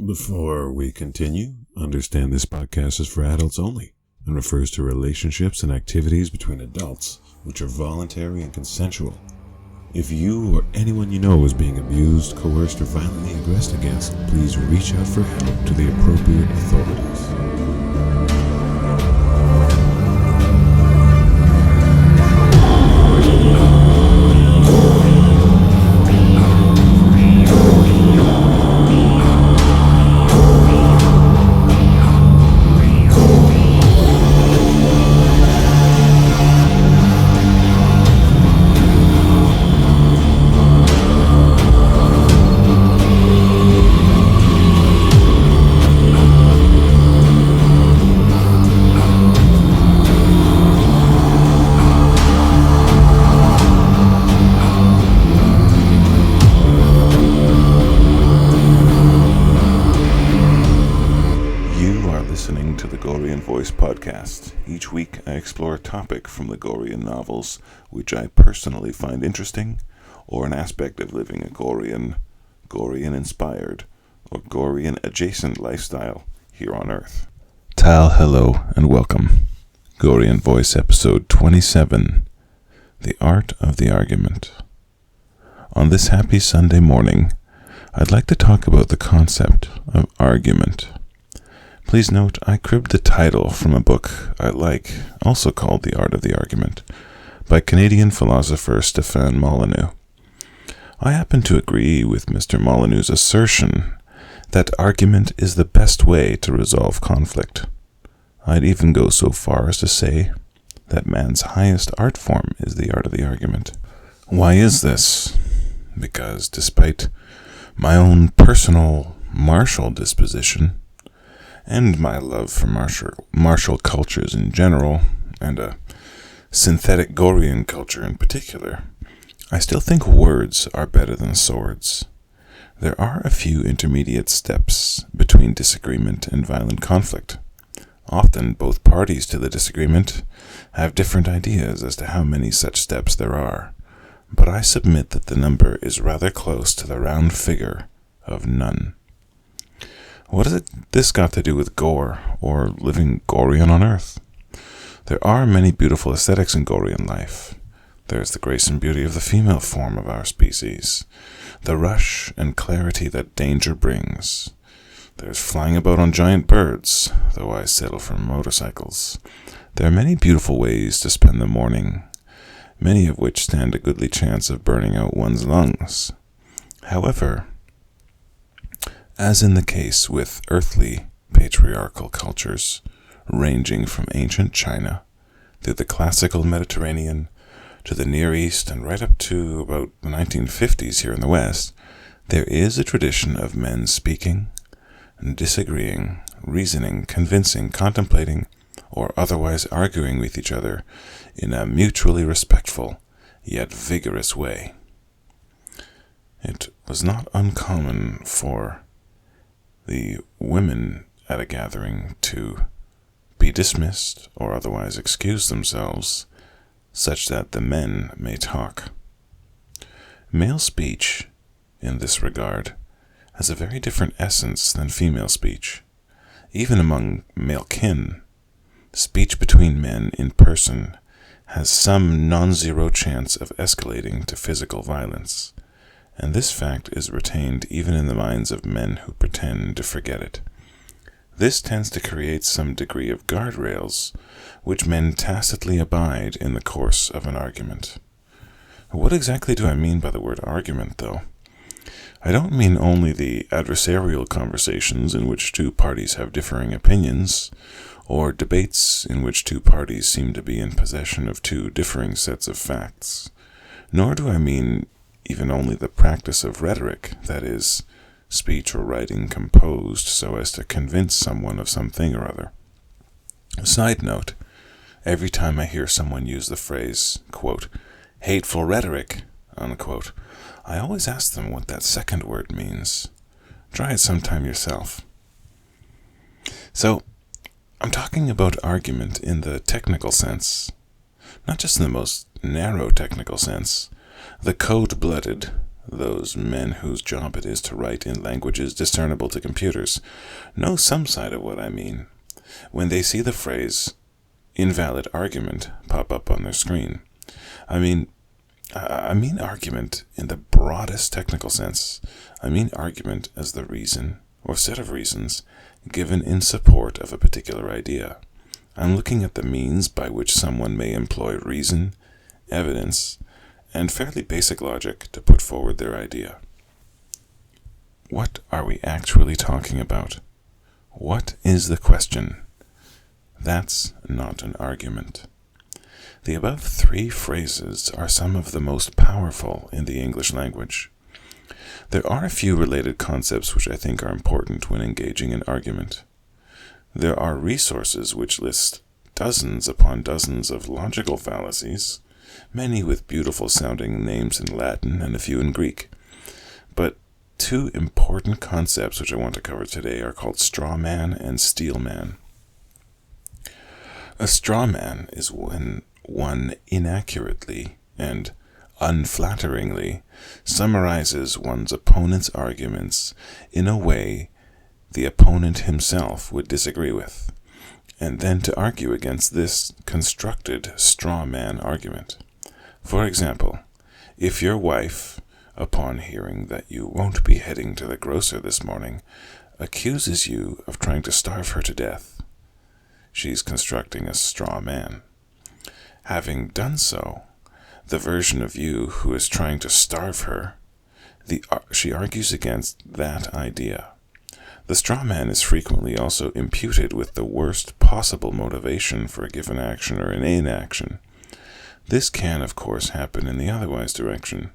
Before we continue, understand this podcast is for adults only and refers to relationships and activities between adults which are voluntary and consensual. If you or anyone you know is being abused, coerced, or violently aggressed against, please reach out for help to the appropriate authorities. To the Gorean Voice podcast. Each week I explore a topic from the Gorean novels which I personally find interesting, or an aspect of living a Gorean inspired, or Gorean adjacent lifestyle here on Earth. Tal, hello and welcome. Gorean Voice episode 27, The Art of the Argument. On this happy Sunday morning, I'd like to talk about the concept of argument. Please note, I cribbed the title from a book I like, also called The Art of the Argument, by Canadian philosopher Stéphane Molyneux. I happen to agree with Mr. Molyneux's assertion that argument is the best way to resolve conflict. I'd even go so far as to say that man's highest art form is the art of the argument. Why is this? Because despite my own personal martial disposition, and my love for martial cultures in general, and a synthetic Gorean culture in particular, I still think words are better than swords. There are a few intermediate steps between disagreement and violent conflict. Often both parties to the disagreement have different ideas as to how many such steps there are, but I submit that the number is rather close to the round figure of none. What has this got to do with gore, or living Gorean on Earth? There are many beautiful aesthetics in Gorean life. There's the grace and beauty of the female form of our species, the rush and clarity that danger brings. There's flying about on giant birds, though I settle for motorcycles. There are many beautiful ways to spend the morning, many of which stand a goodly chance of burning out one's lungs. However, as in the case with earthly patriarchal cultures, ranging from ancient China through the classical Mediterranean to the Near East and right up to about the 1950s here in the West, there is a tradition of men speaking, disagreeing, reasoning, convincing, contemplating, or otherwise arguing with each other in a mutually respectful yet vigorous way. It was not uncommon for the women at a gathering to be dismissed or otherwise excuse themselves, such that the men may talk. Male speech, in this regard, has a very different essence than female speech. Even among male kin, speech between men in person has some non-zero chance of escalating to physical violence, and this fact is retained even in the minds of men who pretend to forget it. This tends to create some degree of guardrails, which men tacitly abide in the course of an argument. What exactly do I mean by the word argument, though? I don't mean only the adversarial conversations in which two parties have differing opinions, or debates in which two parties seem to be in possession of two differing sets of facts, nor do I mean even only the practice of rhetoric, that is, speech or writing composed so as to convince someone of something or other. Side note, every time I hear someone use the phrase, quote, hateful rhetoric, unquote, I always ask them what that second word means. Try it sometime yourself. So, I'm talking about argument in the technical sense, not just in the most narrow technical sense, the cold-blooded, those men whose job it is to write in languages discernible to computers, know some side of what I mean when they see the phrase invalid argument pop up on their screen. I mean argument in the broadest technical sense. I mean argument as the reason or set of reasons given in support of a particular idea. I'm looking at the means by which someone may employ reason, evidence, and fairly basic logic to put forward their idea. What are we actually talking about? What is the question? That's not an argument. The above three phrases are some of the most powerful in the English language. There are a few related concepts which I think are important when engaging in argument. There are resources which list dozens upon dozens of logical fallacies, many with beautiful sounding names in Latin and a few in Greek. But two important concepts which I want to cover today are called straw man and steel man. A straw man is when one inaccurately and unflatteringly summarizes one's opponent's arguments in a way the opponent himself would disagree with, and then to argue against this constructed straw man argument. For example, if your wife, upon hearing that you won't be heading to the grocer this morning, accuses you of trying to starve her to death, she's constructing a straw man. Having done so, the version of you who is trying to starve her, she argues against that idea. The straw man is frequently also imputed with the worst possible motivation for a given action or an inaction. This can, of course, happen in the otherwise direction.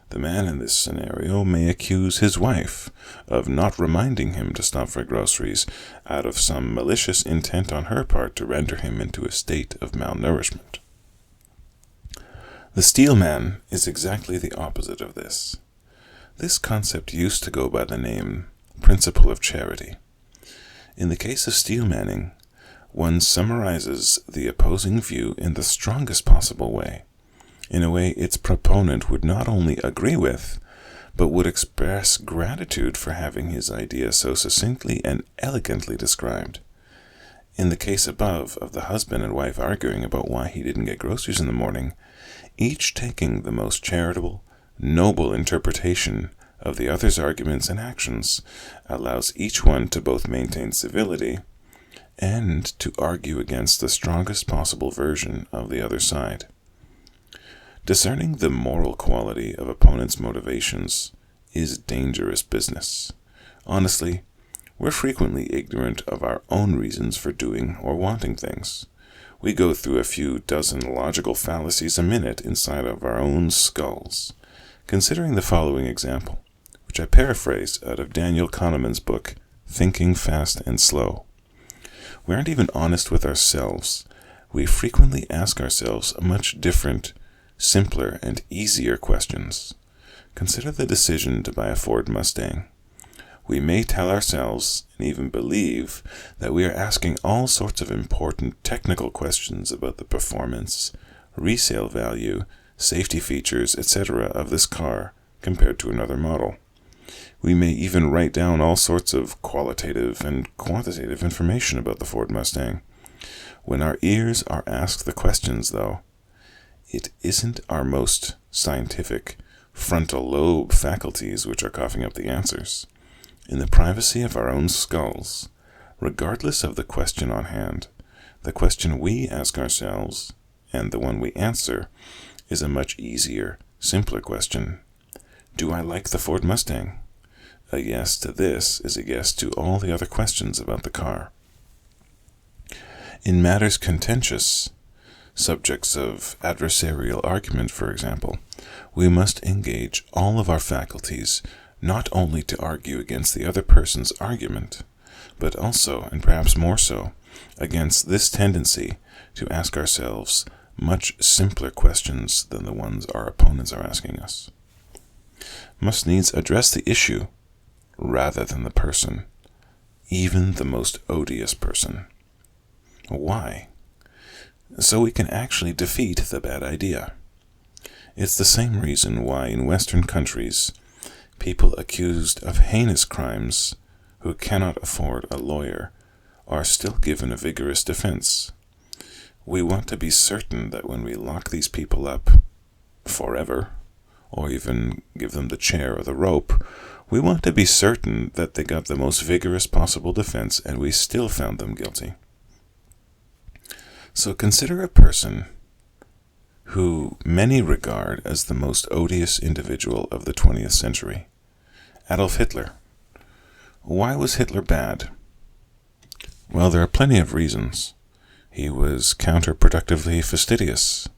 The man in this scenario may accuse his wife of not reminding him to stop for groceries out of some malicious intent on her part to render him into a state of malnourishment. The steel man is exactly the opposite of this. This concept used to go by the name principle of charity. In the case of steel manning, one summarizes the opposing view in the strongest possible way, in a way its proponent would not only agree with, but would express gratitude for having his idea so succinctly and elegantly described. In the case above of the husband and wife arguing about why he didn't get groceries in the morning, each taking the most charitable, noble interpretation of the other's arguments and actions, allows each one to both maintain civility and to argue against the strongest possible version of the other side. Discerning the moral quality of opponents' motivations is dangerous business. Honestly, we're frequently ignorant of our own reasons for doing or wanting things. We go through a few dozen logical fallacies a minute inside of our own skulls. Considering the following example, which I paraphrase out of Daniel Kahneman's book, Thinking Fast and Slow. We aren't even honest with ourselves. We frequently ask ourselves much different, simpler, and easier questions. Consider the decision to buy a Ford Mustang. We may tell ourselves, and even believe, that we are asking all sorts of important technical questions about the performance, resale value, safety features, etc. of this car compared to another model. We may even write down all sorts of qualitative and quantitative information about the Ford Mustang. When our ears are asked the questions, though, it isn't our most scientific frontal lobe faculties which are coughing up the answers. In the privacy of our own skulls, regardless of the question on hand, the question we ask ourselves, and the one we answer, is a much easier, simpler question. Do I like the Ford Mustang? A yes to this is a yes to all the other questions about the car. In matters contentious, subjects of adversarial argument, for example, we must engage all of our faculties not only to argue against the other person's argument, but also, and perhaps more so, against this tendency to ask ourselves much simpler questions than the ones our opponents are asking us. Must needs address the issue rather than the person, even the most odious person. Why? So we can actually defeat the bad idea. It's the same reason why in Western countries, people accused of heinous crimes who cannot afford a lawyer are still given a vigorous defense. We want to be certain that when we lock these people up forever, or even give them the chair or the rope, we want to be certain that they got the most vigorous possible defense and we still found them guilty. So consider a person who many regard as the most odious individual of the 20th century, Adolf Hitler. Why was Hitler bad? Well, there are plenty of reasons. He was counterproductively fastidious.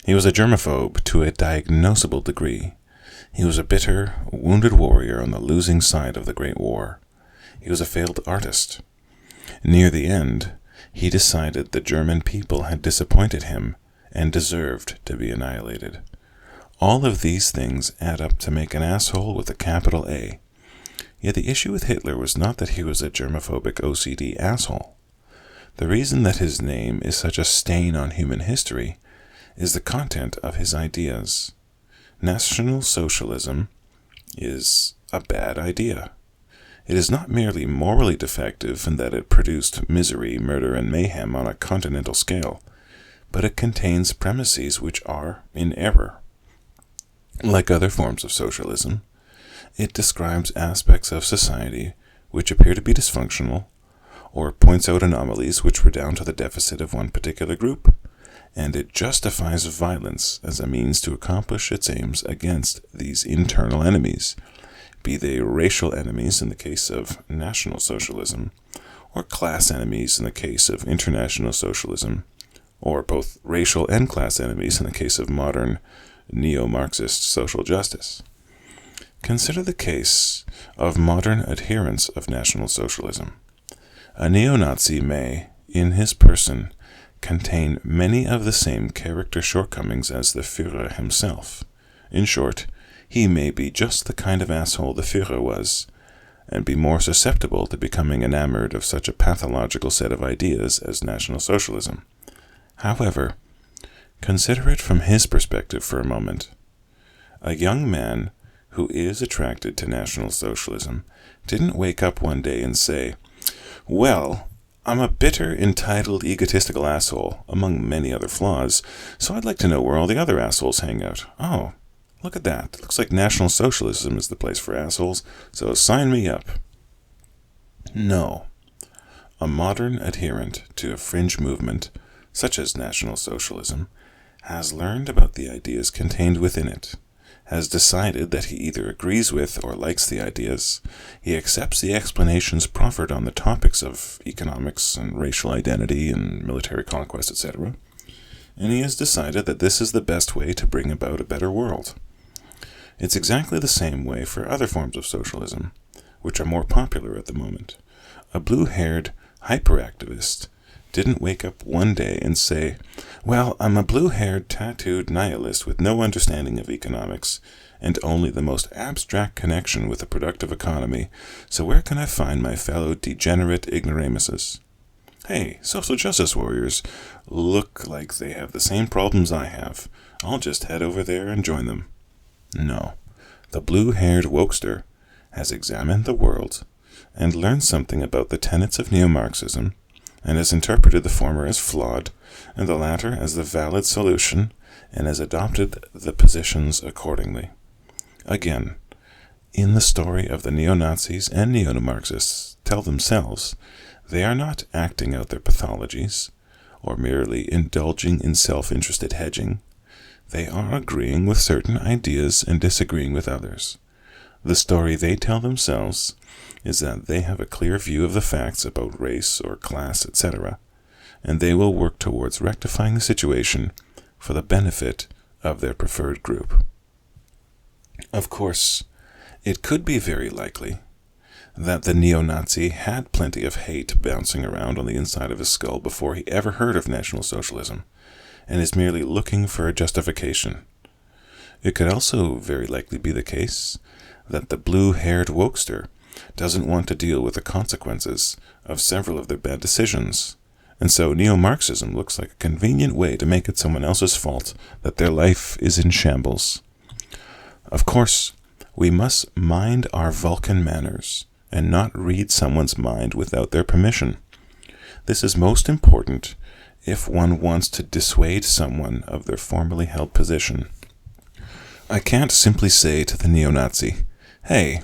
He was a germaphobe to a diagnosable degree. He was a bitter, wounded warrior on the losing side of the Great War. He was a failed artist. Near the end, he decided the German people had disappointed him and deserved to be annihilated. All of these things add up to make an asshole with a capital A. Yet the issue with Hitler was not that he was a germaphobic OCD asshole. The reason that his name is such a stain on human history is the content of his ideas. National Socialism is a bad idea. It is not merely morally defective in that it produced misery, murder, and mayhem on a continental scale, but it contains premises which are in error. Like other forms of socialism, it describes aspects of society which appear to be dysfunctional, or points out anomalies which redound to the deficit of one particular group, and it justifies violence as a means to accomplish its aims against these internal enemies, be they racial enemies in the case of National Socialism, or class enemies in the case of International Socialism, or both racial and class enemies in the case of modern neo-Marxist social justice. Consider the case of modern adherents of National Socialism. A neo-Nazi may, in his person, contain many of the same character shortcomings as the Führer himself. In short, he may be just the kind of asshole the Führer was, and be more susceptible to becoming enamored of such a pathological set of ideas as National Socialism. However, consider it from his perspective for a moment. A young man who is attracted to National Socialism didn't wake up one day and say, "Well, I'm a bitter, entitled, egotistical asshole, among many other flaws, so I'd like to know where all the other assholes hang out. Oh, look at that. Looks like National Socialism is the place for assholes, so sign me up." No. A modern adherent to a fringe movement, such as National Socialism, has learned about the ideas contained within it, has decided that he either agrees with or likes the ideas, he accepts the explanations proffered on the topics of economics and racial identity and military conquest, etc., and he has decided that this is the best way to bring about a better world. It's exactly the same way for other forms of socialism, which are more popular at the moment. A blue-haired hyperactivist didn't wake up one day and say, "Well, I'm a blue-haired, tattooed nihilist with no understanding of economics, and only the most abstract connection with a productive economy, so where can I find my fellow degenerate ignoramuses? Hey, social justice warriors look like they have the same problems I have. I'll just head over there and join them." No, the blue-haired wokester has examined the world and learned something about the tenets of neo-Marxism, and has interpreted the former as flawed, and the latter as the valid solution, and has adopted the positions accordingly. Again, in the story of the neo-Nazis and neo-Marxists tell themselves, they are not acting out their pathologies, or merely indulging in self-interested hedging. They are agreeing with certain ideas and disagreeing with others. The story they tell themselves is that they have a clear view of the facts about race or class, etc., and they will work towards rectifying the situation for the benefit of their preferred group. Of course, it could be very likely that the neo-Nazi had plenty of hate bouncing around on the inside of his skull before he ever heard of National Socialism, and is merely looking for a justification. It could also very likely be the case that the blue-haired wokester doesn't want to deal with the consequences of several of their bad decisions, And so neo-Marxism looks like a convenient way to make it someone else's fault that their life is in shambles. Of course, we must mind our Vulcan manners and not read someone's mind without their permission. This is most important if one wants to dissuade someone of their formerly held position. I can't simply say to the neo-Nazi, "Hey,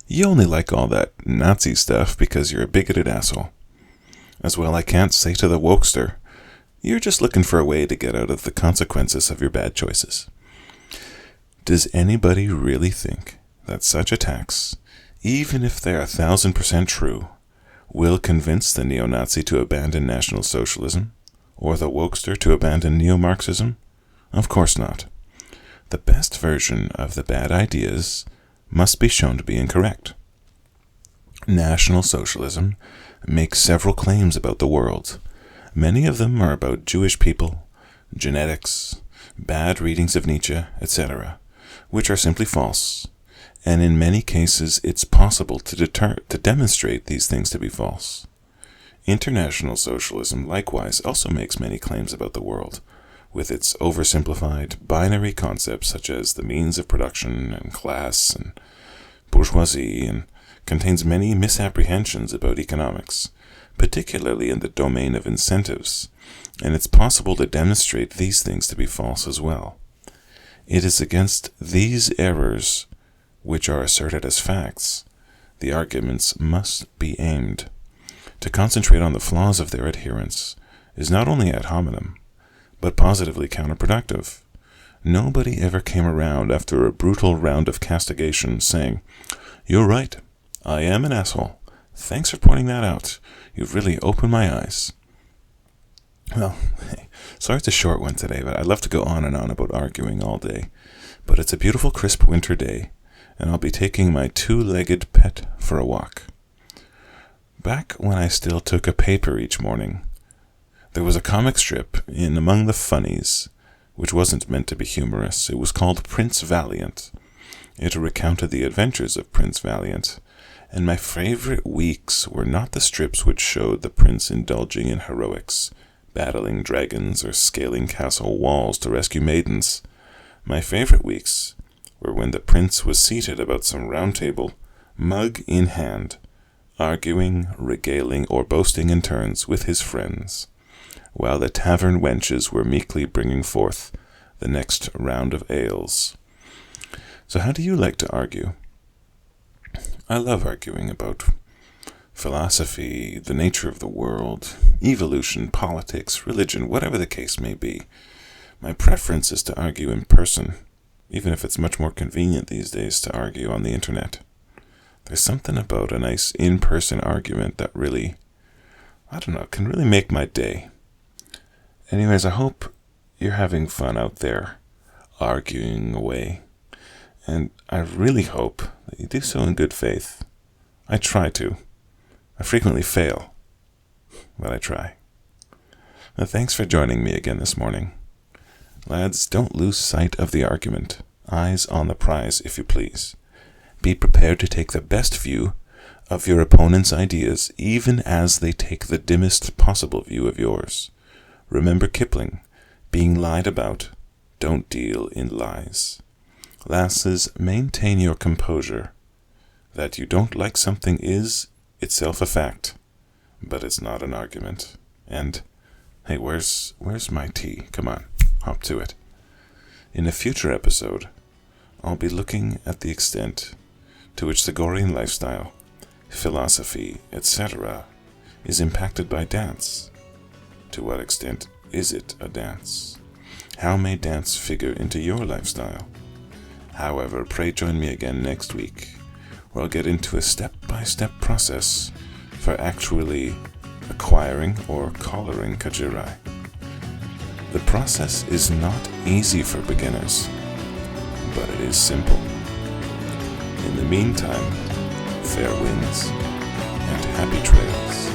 you only like all that Nazi stuff because you're a bigoted asshole." As well, I can't say to the wokester, "You're just looking for a way to get out of the consequences of your bad choices." Does anybody really think that such attacks, even if they're 1,000% true, will convince the neo-Nazi to abandon National Socialism, or the wokester to abandon neo-Marxism? Of course not. The best version of the bad ideas must be shown to be incorrect. National Socialism makes several claims about the world. Many of them are about Jewish people, genetics, bad readings of Nietzsche, etc., which are simply false, and in many cases it's possible to demonstrate these things to be false. International Socialism likewise also makes many claims about the world, with its oversimplified binary concepts such as the means of production and class and bourgeoisie, and contains many misapprehensions about economics, particularly in the domain of incentives, and it's possible to demonstrate these things to be false as well. It is against these errors, which are asserted as facts, the arguments must be aimed. To concentrate on the flaws of their adherents is not only ad hominem, but positively counterproductive. Nobody ever came around after a brutal round of castigation saying, "You're right, I am an asshole. Thanks for pointing that out. You've really opened my eyes." Well, sorry it's a short one today, but I'd love to go on and on about arguing all day. But it's a beautiful crisp winter day, and I'll be taking my two-legged pet for a walk. Back when I still took a paper each morning, there was a comic strip in Among the Funnies, which wasn't meant to be humorous. It was called Prince Valiant. It recounted the adventures of Prince Valiant, and my favorite weeks were not the strips which showed the prince indulging in heroics, battling dragons or scaling castle walls to rescue maidens. My favorite weeks were when the prince was seated about some round table, mug in hand, arguing, regaling, or boasting in turns with his friends, while the tavern wenches were meekly bringing forth the next round of ales. So how do you like to argue? I love arguing about philosophy, the nature of the world, evolution, politics, religion, whatever the case may be. My preference is to argue in person, even if it's much more convenient these days to argue on the internet. There's something about a nice in-person argument that really, can really make my day. Anyways, I hope you're having fun out there, arguing away. And I really hope that you do so in good faith. I try to. I frequently fail, but I try. Now, thanks for joining me again this morning. Lads, don't lose sight of the argument. Eyes on the prize, if you please. Be prepared to take the best view of your opponent's ideas, even as they take the dimmest possible view of yours. Remember Kipling, being lied about, don't deal in lies. Lasses, maintain your composure. That you don't like something is itself a fact, but it's not an argument. And, hey, where's my tea? Come on, hop to it. In a future episode, I'll be looking at the extent to which the Gorean lifestyle, philosophy, etc. is impacted by dance. To what extent is it a dance? How may dance figure into your lifestyle? However, pray join me again next week, where I'll get into a step-by-step process for actually acquiring or collaring Kajirai. The process is not easy for beginners, but it is simple. In the meantime, fair winds and happy trails.